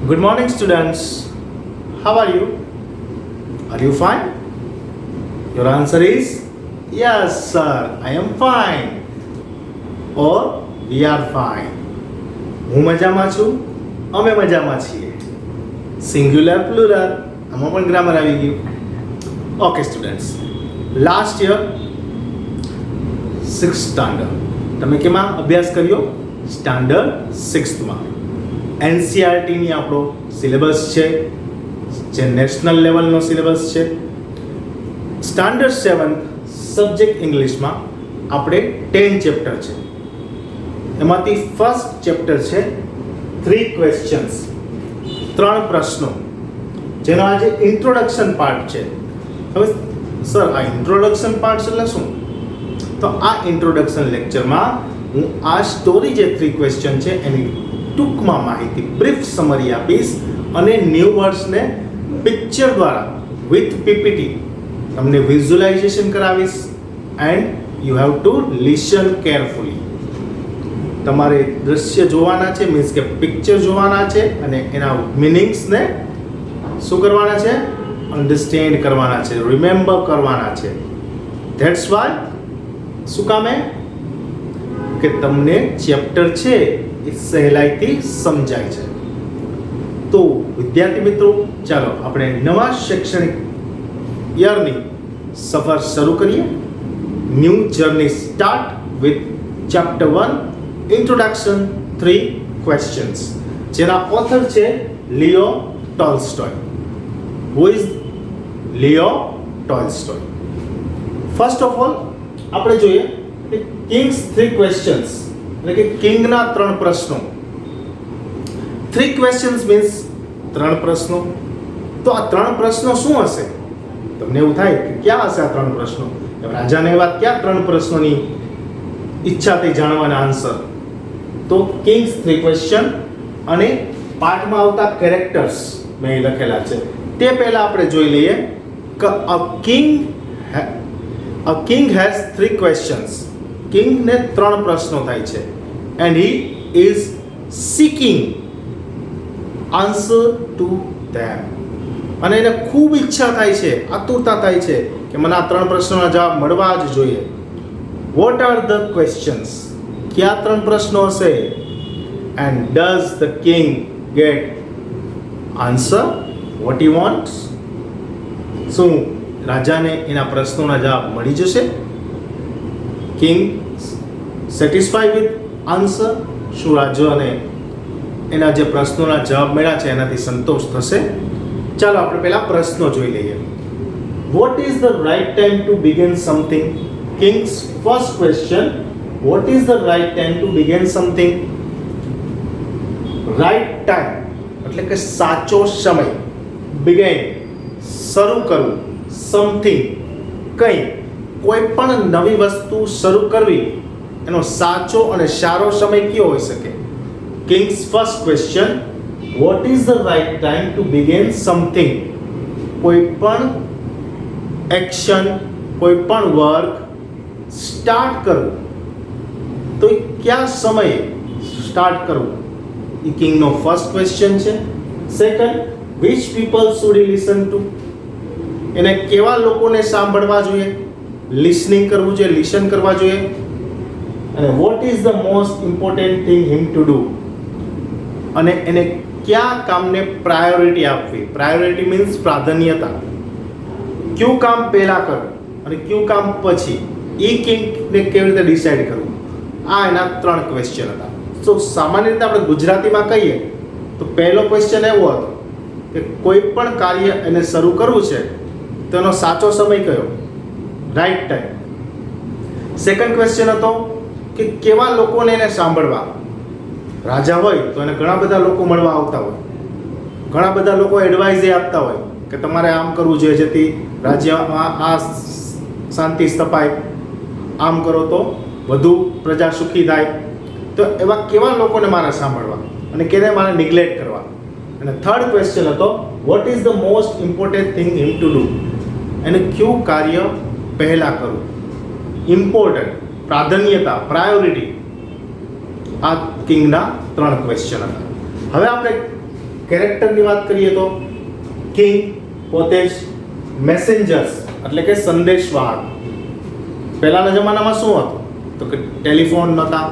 Good morning, students. How are you? Are you fine? Your answer is yes, sir. I am fine. Or we are fine. હું મજામાં છું, અમે મજામાં છીએ. Singular plural આમાં પણ ગ્રામર આવી ગયું. Okay students, last year 6th standard તમે કેમાં અભ્યાસ કર્યો? સ્ટાન્ડર્ડ 6th માં. એનસીઆરટીની આપણો સિલેબસ છે, જે નેશનલ લેવલનો સિલેબસ છે. સ્ટાન્ડર્ડ 7 સબ્જેક્ટ ઇંગ્લિશમાં આપણે 10 ચેપ્ટર છે. એમાંથી ફર્સ્ટ ચેપ્ટર છે 3 ક્વેશ્ચન્સ, 3 પ્રશ્નો, જેનો આજે ઇન્ટ્રોડક્શન પાર્ટ છે. હવે સર, આ ઇન્ટ્રોડક્શન પાર્ટ એટલે શું? તો આ ઇન્ટ્રોડક્શન લેક્ચરમાં હું આ સ્ટોરી જે 3 ક્વેશ્ચન છે એની ટૂંકમાં માહિતી, બ્રીફ સમરી આપીશ અને ન્યૂ વર્ડ્સને પિક્ચર દ્વારા વિથ પીપીટી તમને વિઝ્યુલાઇઝેશન કરાવીશ and you have to listen carefully. તમારે દ્રશ્ય જોવાના છે, મીન્સ કે પિક્ચર જોવાના છે અને એના મિનિંગ્સને શું કરવાના છે? અન્ડરસ્ટેન્ડ કરવાના છે, રિમેમ્બર કરવાના છે. ધેટ્સ વાય શું કામે કે તમને ચેપ્ટર છે એ સહેલાઈથી સમજાય છે. તો વિદ્યાર્થી મિત્રો, ચાલો આપણે નવા શૈક્ષણિક યરની સફર શરૂ કરીએ. New journey start with chapter 1 introduction 3 questions, જેના ઓથર છે Leo Tolstoy. Who is Leo Tolstoy? First of all આપણે જોઈએ કે કિંગ્સ 3 ક્વેશ્ચન્સ, એટલે કે કિંગના 3 પ્રશ્નો. 3 ક્વેશ્ચન્સ મીન્સ 3 પ્રશ્નો. તો આ 3 પ્રશ્નો શું હશે? તમને એવું થાય કે ક્યાં હશે આ 3 પ્રશ્નો? રાજાને એવા ક્યાં 3 પ્રશ્નોની ઈચ્છા થઈ જાણવાના આન્સર? તો કિંગ્સ 3 ક્વેશ્ચન અને પાઠમાં આવતા કેરેક્ટર્સ મેં લખેલા છે. તે પહેલા આપણે જોઈ લઈએ કે અ કિંગ હેઝ 3 ક્વેશ્ચન્સ. કિંગને 3 પ્રશ્નો થાય છે and he is seeking answer to them. અને એને ખૂબ ઈચ્છા થાય છે, આતુરતા થાય છે કે મને આ 3 પ્રશ્નોના જવાબ મળવા જ જોઈએ. What are the questions? કયા 3 પ્રશ્નો હશે? And does the king get answer what he wants? શું રાજાને એના પ્રશ્નોના જવાબ મળી જશે? King satisfy with answer? શું રાજાને એના જે પ્રશ્નોના જવાબ મળ્યા છે એનાથી સંતોષ થશે? ચાલો આપણે પહેલા પ્રશ્નો જોઈ લઈએ. What is the right time to begin something? King's first question, what is the right time to begin something? Right time એટલે કે સાચો સમય. બિગિન શરૂ કરવું, સમથિંગ કંઈ, કોઈ પણ નવી વસ્તુ શરૂ કરવી એનો સાચો અને સારો સમય કયો હોઈ શકે? King's first question, what is the right time to begin something? કોઈ પણ એક્શન, કોઈ પણ વર્ક સ્ટાર્ટ કરવું તો એ કયા સમયે સ્ટાર્ટ કરવું? એ કિંગનો ફર્સ્ટ ક્વેશ્ચન છે. Second, which people should he listen to? એને કેવા લોકોને સાંભળવા જોઈએ? લિસનિંગ કરવું જોઈએ, લિસન કરવા જોઈએ. અને vote is the most important thing him to do? અને એને કયા કામને પ્રાયોરિટી આપવી? પ્રાયોરિટી મીન્સ પ્રાધાન્યતા. કયું કામ પહેલા કરવું અને કયું કામ પછી, એ કિંગને કેવી રીતે ડિસાઈડ કરવું? આ એના 3 ક્વેશ્ચન હતા. તો સામાન્ય રીતે આપણે ગુજરાતીમાં કહીએ તો પહેલો ક્વેશ્ચન એવો હતો કે કોઈ પણ કાર્ય એને શરૂ કરવું છે તો એનો સાચો સમય કયો? Right time. સેકન્ડ ક્વેશ્ચન હતો કે કેવા લોકોને એને સાંભળવા? રાજા હોય તો એને ઘણા બધા લોકો મળવા આવતા હોય, ઘણા બધા લોકો એડવાઇઝ આપતા હોય કે તમારે આમ કરવું જોઈએ જેથી રાજ્યમાં આ શાંતિ સ્થપાય, આમ કરો તો વધુ પ્રજા સુખી થાય. તો એવા કેવા લોકોને મારે સાંભળવા અને કેને મારે નિગ્લેક્ટ કરવા? અને થર્ડ ક્વેશ્ચન હતો vote is the most important thing him to do? એને કયું કાર્ય પહેલાં કરવું? ઇમ્પોર્ટન્ટ, પ્રાધાન્યતા, પ્રાયોરિટી. આ કિંગના 3 ક્વેશ્ચન હતા. હવે આપણે કેરેક્ટરની વાત કરીએ તો કિંગ પોતે જ મેસેન્જર્સ એટલે કે સંદેશવાહક. પહેલાના જમાનામાં શું હતું તો કે ટેલિફોન નહોતા,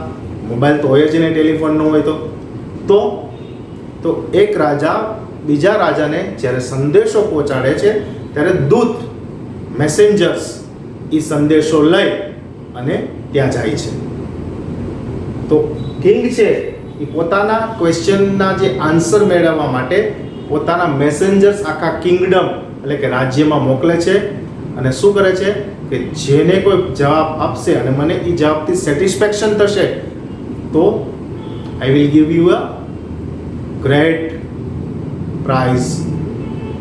મોબાઈલ તો હોય જ નહીં, ટેલિફોન ન હોય તો એક રાજા બીજા રાજાને જ્યારે સંદેશો પહોંચાડે છે ત્યારે દૂત મેસેન્જર્સ એ સંદેશો લઈ અને ત્યાં જાય છે. તો કિંગ છે એ પોતાના ક્વેશ્ચનના જે આન્સર મેળવવા માટે પોતાના મેસેન્જર્સ આખા કિંગડમ એટલે કે રાજ્યમાં મોકલે છે અને શું કરે છે કે જેને કોઈ જવાબ આપશે અને મને એ જવાબથી સેટિસ્ફેક્શન થશે તો I will give you a great prize,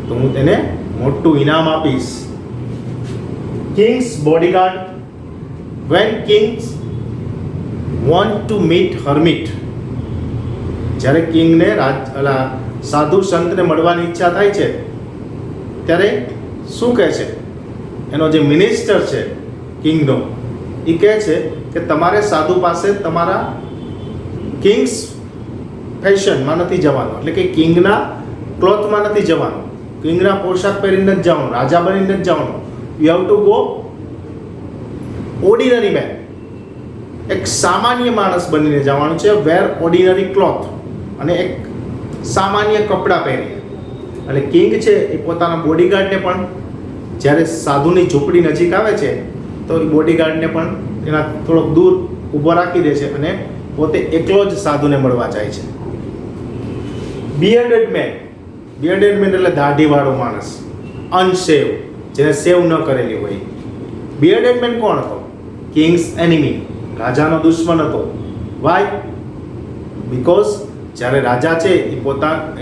તો હું તેને મોટું ઇનામ આપીશ. Kings bodyguard when kings want to meet hermit, જ્યારે કિંગને સાધુ સંતને મળવાની ઈચ્છા થાય છે ત્યારે શું કહે છે એનો જે મિનિસ્ટર છે કિંગનો એ કહે છે કે તમારે સાધુ પાસે તમારા કિંગ્સ ફેશનમાં નથી જવાનું, એટલે કે કિંગના ક્લોથમાં નથી જવાનું, કિંગના પોશાક પહેરીને જ જવાનું, રાજા બનીને જ જવાનું. You have to go ordinary man, એક સામાન્ય માણસ બનીને જવાનું છે. વેર ઓર્ડિનરી ક્લોથ, અને એક સામાન્ય કપડાં પહેરીને. એટલે કિંગ છે એ પોતાના બોડીગાર્ડને પણ જ્યારે સાધુની ઝૂંપડી નજીક આવે છે તો એ બોડીગાર્ડને પણ એના થોડોક દૂર ઊભો રાખી દે છે અને પોતે એકલો જ સાધુને મળવા જાય છે. બિયર્ડેડ મેન એટલે દાઢીવાળો માણસ, અનશેવ, જેને સેવ ન કરેલી હોય. બિયર્ડેડ મેન કોણ હતો? કિંગ્સ એનિમી, રાજાનો દુશ્મન હતો. વાય? બીકોઝ જ્યારે રાજા છે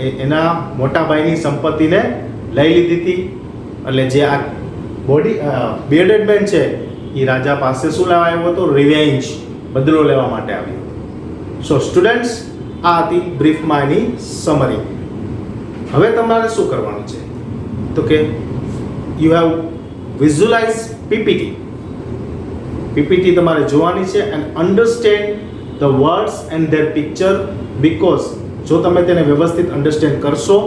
એ એના મોટા ભાઈની સંપત્તિને લઈ લીધી હતી, એટલે જે આ બિયર્ડેડ મેન છે એ રાજા પાસે શું લેવા આવ્યો હતો? રિવેન્જ, બદલો લેવા માટે આવ્યો. સો સ્ટુડન્ટ્સ, આ હતી બ્રીફમાં એની સમરી. હવે તમારે શું કરવાનું છે તો કે યુ હેવ વિઝ્યુલાઇઝ પીપીટી તમારે જોવાની છે and understand the words and there picture, because જો તમે તેને વ્યવસ્થિત અન્ડરસ્ટેન્ડ કરશો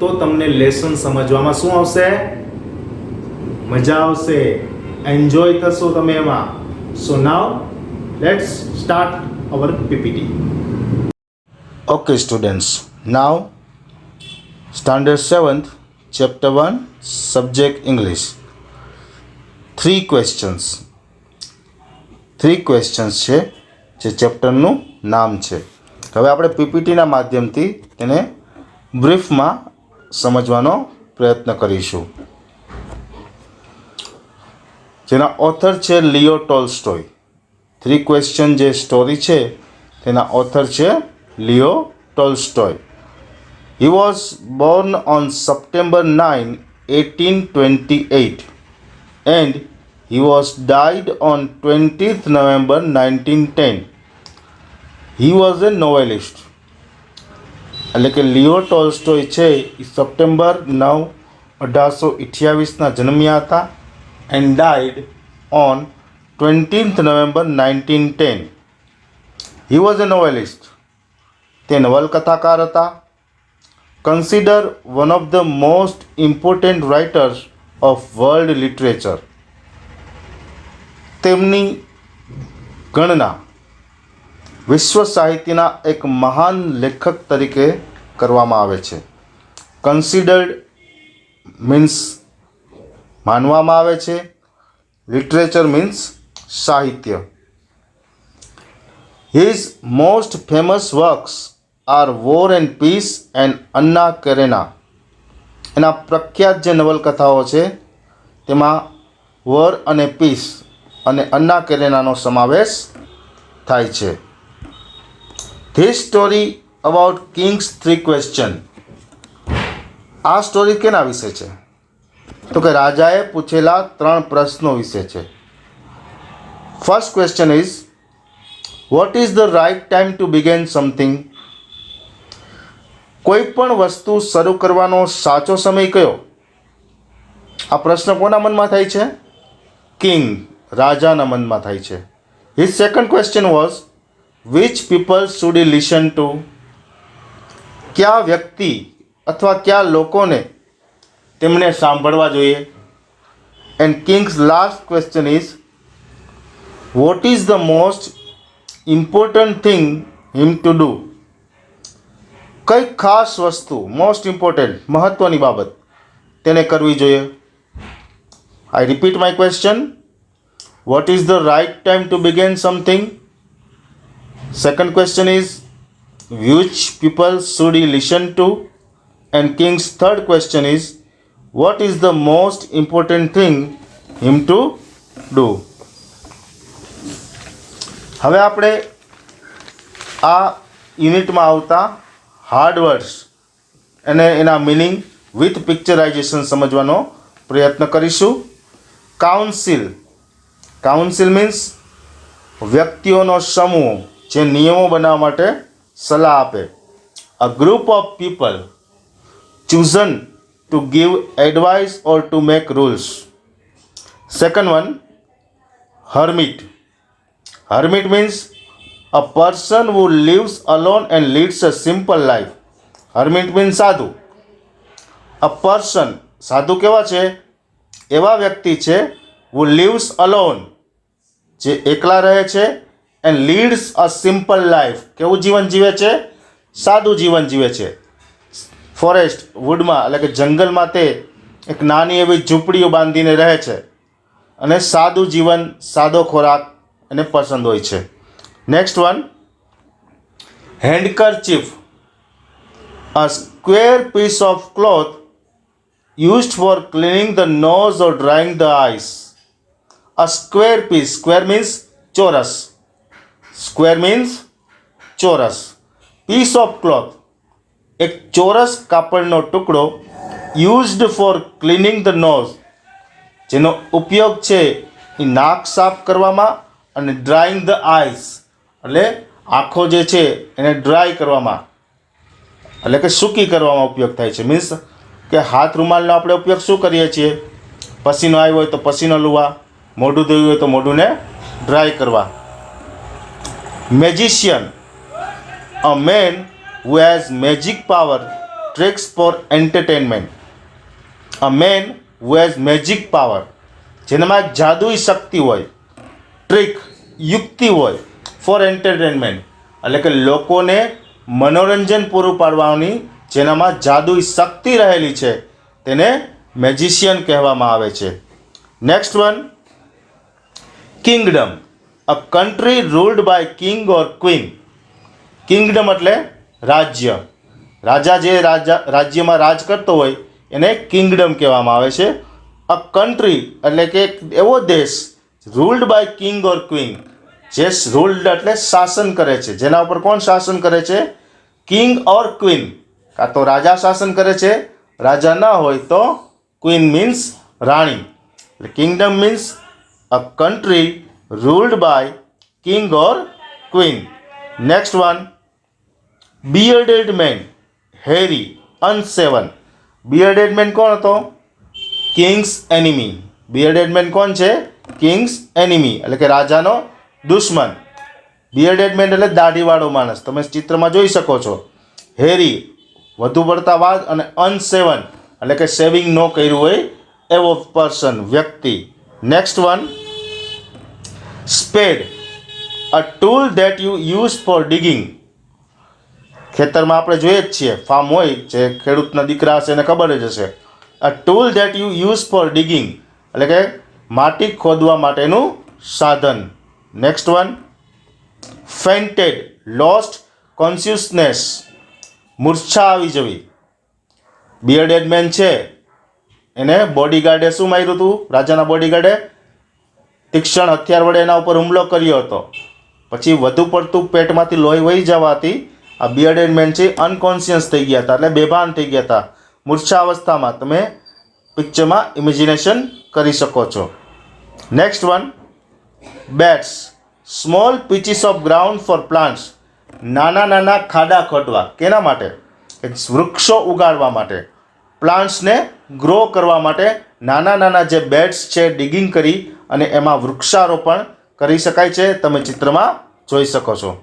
તો તમને લેસન સમજવામાં શું આવશે? મજા આવશે, એન્જોય થશો તમે એમાં. So now let's start our PPT. Okay students, now standard 7th chapter 1 subject English. 3 questions છે જે ચેપ્ટરનું નામ છે. હવે આપણે પીપીટીના માધ્યમથી તેને બ્રીફમાં સમજવાનો પ્રયત્ન કરીશું. જેના ઓથર છે લિયો ટોલ્સ્ટોય. 3 question જે સ્ટોરી છે તેના ઓથર છે Leo Tolstoy. He was born on September 9, 1828 and he was died on 20th November 1910. He was a novelist. એટલે કે લિયો ટોલ્સ્ટોય છે એ સપ્ટેમ્બર 9, 1828ના જન્મ્યા હતા and died on 20th November 1910. He was a novelist. તે નવલકથાકાર હતા. Consider one of the most important writers of world literature. તેમની ગણના વિશ્વ સાહિત્યના એક મહાન લેખક તરીકે કરવામાં આવે છે. કન્સિડર્ડ મીન્સ માનવામાં આવે છે, લિટરેચર મીન્સ સાહિત્ય. His most famous works are War and Peace and Anna Karenina. એના પ્રખ્યાત જે નવલકથાઓ છે તેમાં વોર અને પીસ અને અન્ના કેરેનાનો સમાવેશ થાય છે. This story about King's 3 question. આ સ્ટોરી કેના વિશે છે તો કે રાજાએ પૂછેલા 3 પ્રશ્નો વિશે છે. First question is what is the right time to begin something. કોઈ પણ વસ્તુ શરૂ કરવાનો સાચો સમય કયો? આ પ્રશ્ન કોના મનમાં થાય છે? કિંગ, રાજાના મનમાં થાય છે. His second question was which people should he listen to. કયા વ્યક્તિ અથવા કયા લોકોને તેમને સાંભળવા જોઈએ? And Kings last question is what is the most important thing him to do? કઈ ખાસ વસ્તુ, મોસ્ટ ઇમ્પોર્ટન્ટ, મહત્વની બાબત તેને કરવી જોઈએ? I repeat my question. What is the right time to begin something? Second question is which people should he listen to? And king's third question is what is the most important thing him to do? હવે આપણે આ યુનિટમાં આવતા hard words અને એના meaning with picturisation સમજવાનો પ્રયત્ન કરીશું. કાઉન્સિલ. કાઉન્સિલ મીન્સ વ્યક્તિઓનો સમૂહ જે નિયમો બનાવવા માટે સલાહ આપે. A group of people chosen to give advice or to make rules. Second one, hermit. Hermit means a person who lives alone and leads a simple life. Hermit means સાધુ. A person, સાધુ કેવા છે? એવા વ્યક્તિ છે who lives alone, જે એકલા રહે છે, and leads a simple life. કેવું જીવન જીવે છે? સાદું જીવન જીવે છે. ફોરેસ્ટ, વુડમાં એટલે કે જંગલમાં તે એક નાની એવી ઝૂંપડીઓ બાંધીને રહે છે અને સાદું જીવન, સાદો ખોરાક એને પસંદ હોય છે. Next one, handkerchief. A square piece of cloth used for cleaning the nose or drying the eyes. A square piece. Square means ચોરસ. Square means ચોરસ. Piece of cloth. એક ચોરસ કાપડનો ટુકડો used for cleaning the nose, જેનો ઉપયોગ છે એ નાક સાફ કરવામાં અને ડ્રાઇંગ ધ આઈસ એટલે આંખો જે છે એને ડ્રાય કરવામાં એટલે કે સૂકી કરવામાં ઉપયોગ થાય છે. મીન્સ કે હાથ રૂમાલનો આપણે ઉપયોગ શું કરીએ છીએ? પસીનો આવ્યો હોય તો પસીનો લુવા, મોઢું ધોયું હોય તો મોઢુંને ડ્રાય કરવા. Magician. A man who has magic power, tricks for entertainment. A man who has magic power, જેનામાં જાદુઈ શક્તિ હોય, ટ્રીક, યુક્તિ હોય, ફોર એન્ટરટેનમેન્ટ એટલે કે લોકોને મનોરંજન પૂરું પાડવાની જેનામાં જાદુઈ શક્તિ રહેલી છે તેને મેજિશિયન કહેવામાં આવે છે. Next one, kingdom. A country ruled by king or queen. Kingdom એટલે રાજ્ય. રાજા જે રાજ્યમાં રાજ કરતો હોય એને કિંગડમ કહેવામાં આવે છે. અ કન્ટ્રી એટલે કે એવો દેશ ruled by king or queen, જે રૂલ્ડ એટલે શાસન કરે છે. જેના ઉપર કોણ શાસન કરે છે? King or queen. કાં તો રાજા શાસન કરે છે, રાજા ન હોય તો ક્વીન મીન્સ રાણી. એટલે kingdom means a country ruled by king or queen. Next one, bearded man, hairy, unshaven. bearded man કોણ હતો? Kings enemy. bearded man કોણ છે? કિંગ્સ એનિમી એટલે કે રાજાનો દુશ્મન. bearded man એટલે દાઢીવાળો માણસ, તમે ચિત્રમાં જોઈ શકો છો. hairy વધુ પડતા વાળ અને unshaven એટલે કે શેવિંગ ન કર્યું હોય એવો પર્સન, વ્યક્તિ. Next one, spade. a tool that you use for digging. ખેતરમાં આપણે જોઈએ જ છીએ, ફાર્મ હોય, જે ખેડૂતના દીકરા હશે એને ખબર જ હશે. A tool that you use for digging એટલે કે માટી ખોદવા માટેનું સાધન. Next one, fainted, lost consciousness, મૂર્છા આવી જવી. બિયર્ડેડ મેન છે એને બોડીગાર્ડે શું માર્યું હતું? રાજાના બોડીગાર્ડે તીક્ષ્ણ હથિયાર વડે એના ઉપર હુમલો કર્યો હતો. પછી વધુ પડતું પેટમાંથી લોહી વહી જવાથી આ બિયર્ડેડ મેન છે અનકોન્શિયસ થઈ ગયા હતા, એટલે બેભાન થઈ ગયા હતા. મૂર્છા અવસ્થામાં તમે પિક્ચરમાં ઇમેજિનેશન કરી શકો છો. Next one, beds. Small pieces of ground for plants. નાના નાના ખાડા ખોદવા. કેના માટે? વૃક્ષો ઉગાડવા માટે, પ્લાન્ટ્સને ગ્રો કરવા માટે નાના નાના જે બેડ્સ છે ડિગિંગ કરી અને એમાં વૃક્ષારોપણ કરી શકાય છે. તમે ચિત્રમાં જોઈ શકો છો.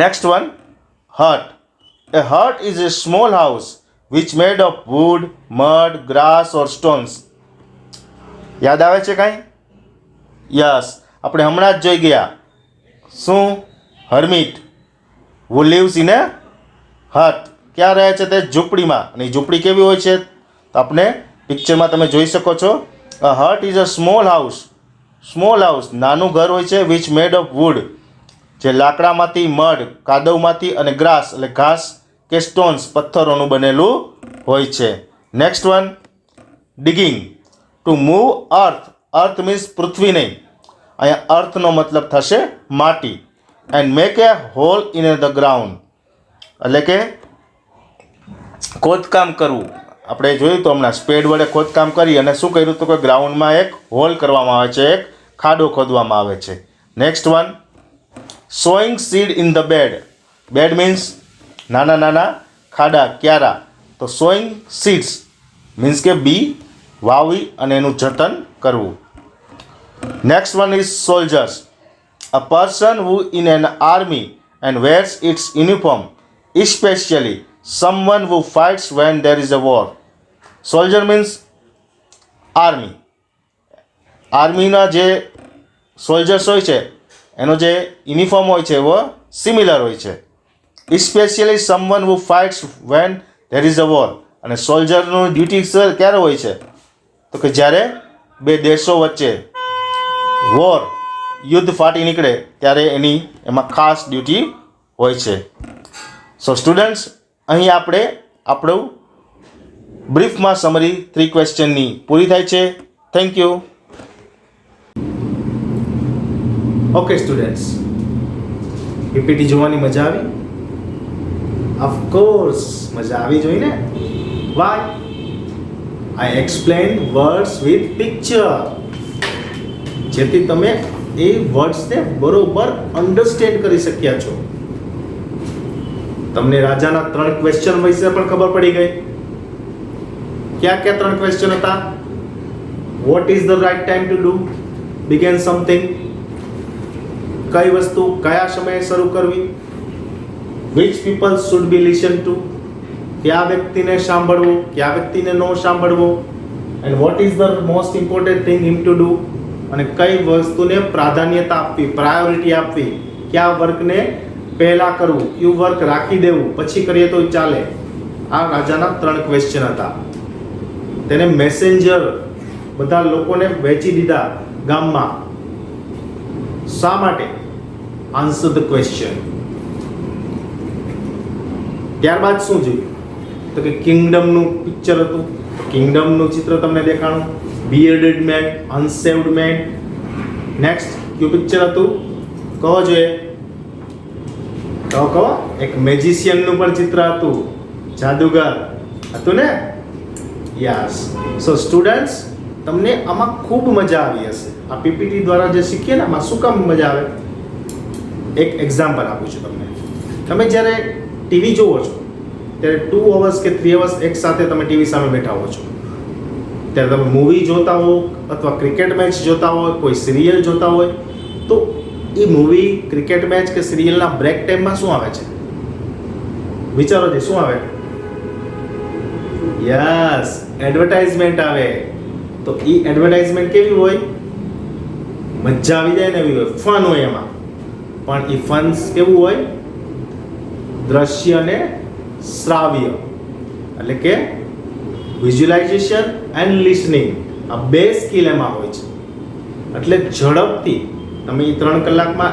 Next one, hut. A hut is a small house which made of wood, mud, grass or stones. યાદ આવે છે કાંઈ? યસ, આપણે હમણાં જ જોઈ ગયા. શું? Hermite who lives in a hut. ક્યાં રહે છે? તે ઝૂંપડીમાં. અને એ ઝૂંપડી કેવી હોય છે? તો આપણે પિક્ચરમાં તમે જોઈ શકો છો. અ હટ ઇઝ અ સ્મોલ હાઉસ, નાનું ઘર હોય છે. વિચ મેડ ઓફ વુડ, જે લાકડામાંથી, મડ, કાદવમાંથી, અને ગ્રાસ એટલે ઘાસ કે સ્ટોન્સ પથ્થરોનું બનેલું હોય છે. Next one, digging. To move earth means પૃથ્વી નહીં, અહીંયા અર્થનો મતલબ થશે માટી. And make a hole in the ground એટલે કે ખોદકામ કરવું. આપણે જોયું તો હમણાં સ્પેડ વડે ખોદકામ કરી અને શું કર્યું તો કે ગ્રાઉન્ડમાં એક હોલ કરવામાં આવે છે, એક ખાડો ખોદવામાં આવે છે. Next one, sowing seed in the bed means નાના નાના ખાડા, ક્યારા. તો સોઈંગ સીડ્સ મીન્સ કે બી વાવી અને એનું જતન કરવું. Next one is soldiers. A person who in an army and wears its uniform, especially someone who fights when there is a war. Soldier means army. આર્મીના જે સોલ્જર્સ હોય છે એનો જે યુનિફોર્મ હોય છે એવો સિમિલર હોય છે. Especially someone who fights when there is a war. અને સોલ્જરનું ડ્યુટી ક્યારે હોય છે તો કે જ્યારે બે દેશો વચ્ચે વોર યુદ્ધ ફાટી નીકળે ત્યારે એમાં ખાસ ડ્યુટી હોય છે. સો સ્ટુડન્ટ્સ, અહીં આપણે આપણું બ્રીફમાં સમરી 3 ક્વેશ્ચનની પૂરી થાય છે. Thank you. Okay students, PPT જોવાની મજા આવી? ઓફકોર્સ મજા આવી જોઈ ને. Why? I explain words with picture, જેથી તમે એ વર્ડ્સને બરોબર અન્ડરસ્ટેન્ડ કરી શક્યા છો. તમને રાજાના 3 ક્વેશ્ચન વિશે પણ ખબર પડી ગઈ. ક્યાં ક્યાં 3 ક્વેશ્ચન હતા? What is the right time to do begin something, કઈ વસ્તુ કયા સમયે શરૂ કરવી, which people should be listen to, કયા વ્યક્તિને સાંભળવું, કયા વ્યક્તિને ન સાંભળવું, and what is the most important thing him to do, અને કઈ વસ્તુને પ્રાધાન્યતા આપવી, પ્રાયોરિટી આપવી, કયા વર્કને પહેલા કરવું, કયું વર્ક રાખી દેવું પછી કરીએ તો ચાલે. આ રાજાના 3 ક્વેશ્ચન હતા. તેને મેસેન્જર બધા લોકોને વેચી દીધા ગામમાં. શા માટે? Answer the question. ત્યારબાદ શું જોયું તો કે કિંગડમનું પિક્ચર હતું. કિંગડમનું ચિત્ર તમને દેખાણું. બિયર્ડેડ મેન, અનસેવ્ડ મેન. નેક્સ્ટ કયું પિક્ચર હતું? કહો જોઈએ, કહો. એક મેજિશિયનનું પણ ચિત્ર હતું, જાદુગર હતું ને. યસ. સો સ્ટુડન્ટ્સ, તમને આમાં ખૂબ મજા આવી હશે. આ પીપીટી દ્વારા જે શીખીએ ને આમાં શું કામ મજા આવે? એક એક્ઝામ્પલ આપું છું તમને. તમે જ્યારે ટીવી જોવો છો ત્યારે 2 અવર્સ કે 3 અવર્સ એક સાથે તમે ટીવી સામે બેઠા હો છો. ત્યારે તમે મૂવી જોતા હો અથવા ક્રિકેટ મેચ જોતા હોય, કોઈ સિરિયલ જોતા હોય, તો એ મૂવી, ક્રિકેટ મેચ કે સિરિયલના બ્રેક ટાઈમમાં શું આવે છે? વિચારો જે શું આવે? યસ, એડવર્ટાઇઝમેન્ટ આવે. તો એ એડવર્ટાઇઝમેન્ટ કેવી હોય? મજા આવી જાય ને એવી હોય, ફન હોય એમાં. પણ એ ફન કેવું હોય? દ્રશ્ય અને શ્રાવ્ય એટલે કે વિઝ્યુલાઇઝેશન એન્ડ લિસનિંગ, આ 2 સ્કિલ એમાં હોય છે. એટલે ઝડપથી તમે એ 3 કલાકમાં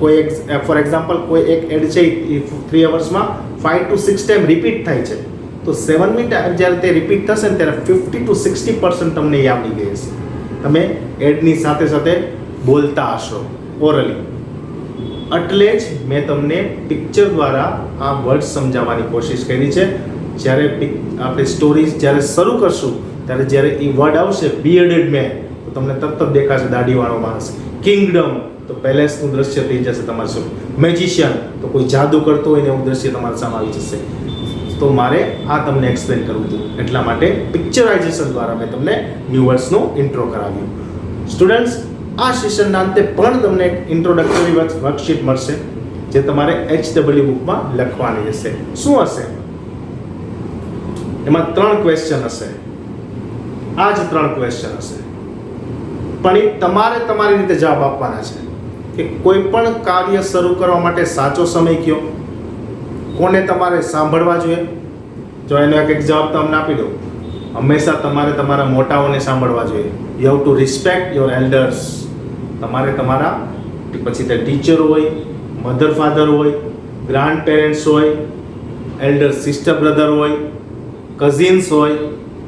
કોઈ એક, ફોર એક્ઝામ્પલ કોઈ એક એડ છે એ 3 અવર્સમાં 5 to 6 ટાઈમ રિપીટ થાય છે. તો 7 મિનિટ જ્યારે તે રિપીટ થશે ને ત્યારે 50 to 60% તમને એ આવડી ગઈ હશે. તમે એડની સાથે સાથે બોલતા હશો ઓરલી. એટલે જ મેં તમને પિક્ચર દ્વારા આ વર્ડ સમજાવવાની કોશિશ કરી છે. જ્યારે આપણે સ્ટોરીઝ જ્યારે શરૂ કરશું ત્યારે જ્યારે એ વર્ડ આવશે બિયર્ડેડ મેન તો તમને તરત જ દેખાશે દાઢીવાળો માણસ. કિંગડમ તો પેલેસનું દ્રશ્ય થઈ જશે તમારા સામે. મેજિશિયન તો કોઈ જાદુ કરતો હોય ને એવું દ્રશ્ય તમારા સામે આવી જશે. તો મારે આ તમને એક્સપ્લેન કરવું હતું, એટલા માટે પિક્ચરાઇઝેશન દ્વારા મેં તમને ન્યૂ વર્ડ્સનું ઇન્ટ્રો કરાવ્યું. સ્ટુડન્ટ્સ, આ સેશનના અંતે પણ તમને એક ઇન્ટ્રોડક્ટરી વર્કશીટ મળશે જે તમારે HW બુકમાં લખવાની હશે. શું હશે? એમાં 3 ક્વેશ્ચન હશે, આ જ 3 ક્વેશ્ચન હશે, પણ એ તમારે તમારી રીતે જવાબ આપવાના છે કે કોઈ પણ કાર્ય શરૂ કરવા માટે સાચો સમય કયો, કોને તમારે સાંભળવા જોઈએ. જો એનો એક જવાબ તમને આપી દઉં, હંમેશા તમારે તમારા મોટાઓને સાંભળવા જોઈએ. You have two respect your elders. તમારે તમારા પછી તે ટીચર હોય, મધર ફાધર હોય, ગ્રાન્ડ પેરેન્ટ્સ હોય, એલ્ડર સિસ્ટર બ્રધર હોય, કઝિન્સ હોય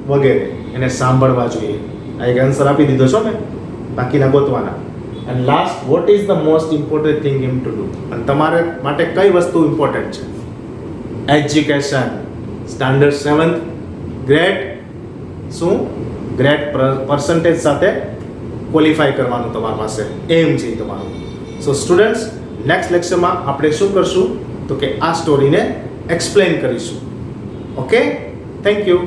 વગેરે, એને સાંભળવા જોઈએ. આ એક આન્સર આપી દીધો છો મેં, બાકીના ગોતવાના. And last, what is the most important thing in to do. અને તમારે માટે કઈ વસ્તુ ઇમ્પોર્ટન્ટ છે? એજ્યુકેશન, સ્ટાન્ડર્ડ 7th ગ્રેડ, શું ગ્રેડ પર્સન્ટેજ સાથે ક્વોલિફાય કરવાનું તમારી પાસે એમ છે તમારું. સો સ્ટુડન્ટ્સ, નેક્સ્ટ લેક્ચરમાં આપણે શું કરશું તો કે આ સ્ટોરીને એક્સપ્લેન કરીશું. Okay, thank you.